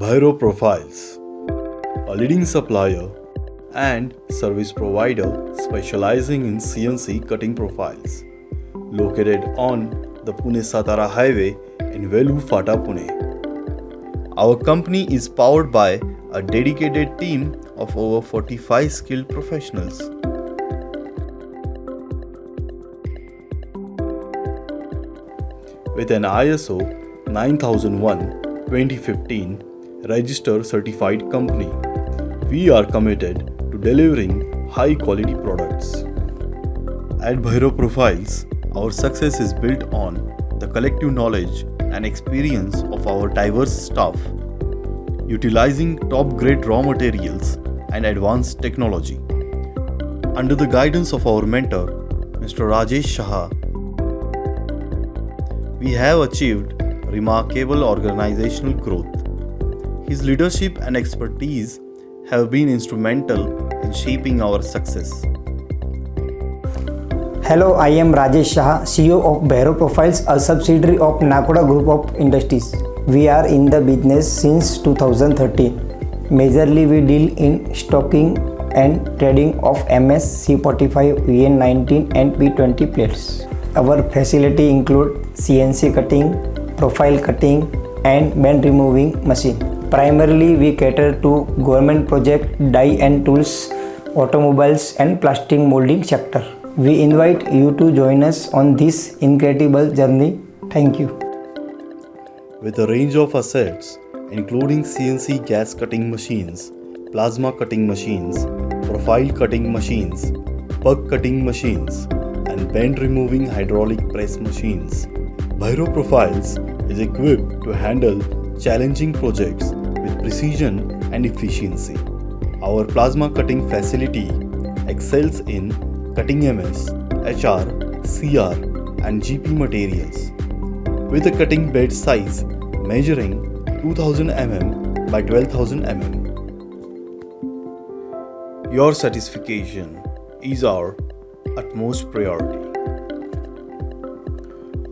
Bhairav Profiles, a leading supplier and service provider specializing in CNC cutting profiles, located on the Pune-Satara Highway in Velu Fata, Pune. Our company is powered by a dedicated team of over 45 skilled professionals. With an ISO 9001:2015 registered certified company, we are committed to delivering high quality products. At Bhairav Profiles, our success is built on the collective knowledge and experience of our diverse staff, utilizing top grade raw materials and advanced technology. Under the guidance of our mentor, Mr. Rajesh Shah, we have achieved remarkable organizational growth. His leadership and expertise have been instrumental in shaping our success. Hello, I am Rajesh Shah, CEO of Bhairav Profiles, a subsidiary of Nakoda Group of Industries. We are in the business since 2013. Majorly we deal in stocking and trading of MS, C45, VN19 and P20 plates. Our facility include CNC cutting, profile cutting and bend removing machine. Primarily we cater to government project, die and tools, automobiles and plastic molding sector. We invite you to join us on this incredible journey. Thank you. With a range of assets including CNC gas cutting machines, plasma cutting machines, profile cutting machines, pug cutting machines, and bend removing hydraulic press machines, Bhairav Profiles is equipped to handle challenging projects with precision and efficiency. Our plasma cutting facility excels in cutting MS, HR, CR, and GP materials, with a cutting bed size measuring 2000 mm by 12,000 mm. Your satisfaction is our utmost priority.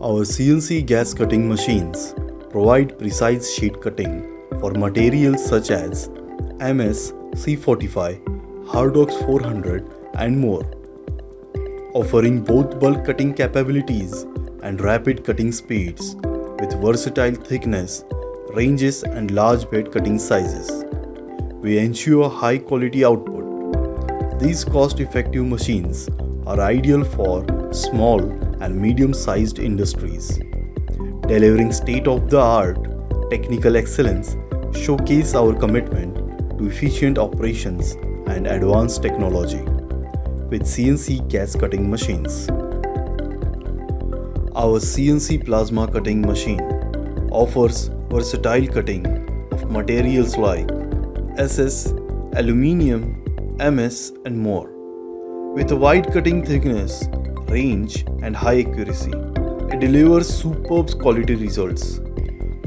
Our CNC gas cutting machines provide precise sheet cutting for materials such as MS, C45, Hardox 400 and more, offering both bulk cutting capabilities and rapid cutting speeds with versatile thickness, ranges and large bed cutting sizes. We ensure high quality output. These cost-effective machines are ideal for small and medium-sized industries. Delivering state-of-the-art technical excellence showcase our commitment to efficient operations and advanced technology with CNC gas cutting machines. Our CNC plasma cutting machine offers versatile cutting of materials like SS, aluminium, MS and more. With a wide cutting thickness, range and high accuracy, it delivers superb quality results.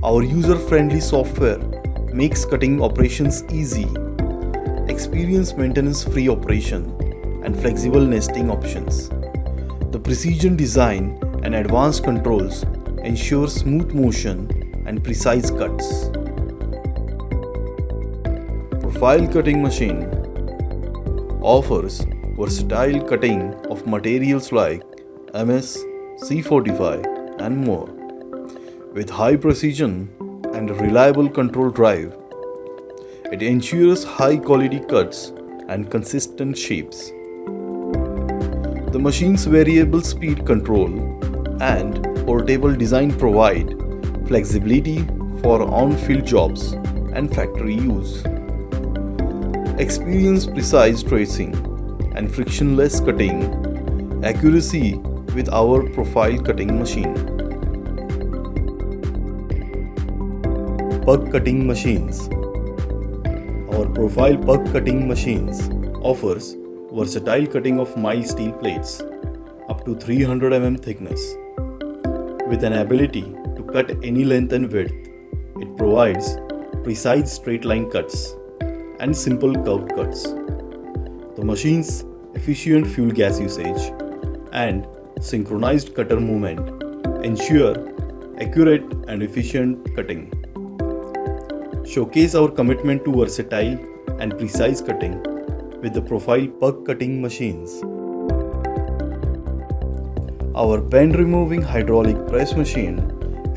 Our user-friendly software makes cutting operations easy, experience maintenance-free operation, and flexible nesting options. The precision design and advanced controls ensure smooth motion and precise cuts. Profile cutting machine offers versatile cutting of materials like MS, C45 and more. With high precision and reliable control drive, it ensures high quality cuts and consistent shapes. The machine's variable speed control and portable design provide flexibility for on-field jobs and factory use. Experience precise tracing and frictionless cutting accuracy with our profile cutting machine. Pug cutting machines. Our profile pug cutting machines offers versatile cutting of mild steel plates up to 300 mm thickness. With an ability to cut any length and width, it provides precise straight line cuts and simple curved cuts. The machine's efficient fuel gas usage and synchronized cutter movement ensure accurate and efficient cutting. Showcase our commitment to versatile and precise cutting with the Profile Pug Cutting machines. Our bend removing hydraulic press machine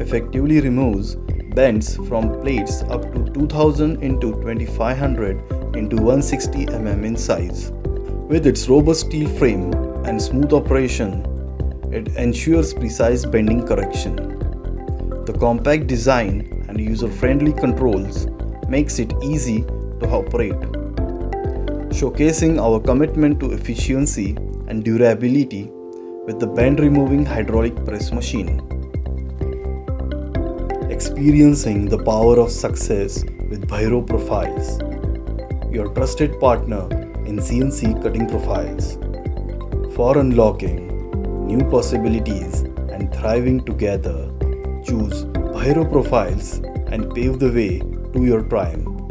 effectively removes bends from plates up to 2000 into 2500 into 160 mm in size. With its robust steel frame and smooth operation, it ensures precise bending correction. The compact design and user-friendly controls makes it easy to operate, showcasing our commitment to efficiency and durability with the bend removing hydraulic press machine. Experiencing the power of success with Bhairav Profiles, your trusted partner in CNC cutting profiles. For unlocking new possibilities and thriving together, choose Bhairav Profiles and pave the way to your triumph.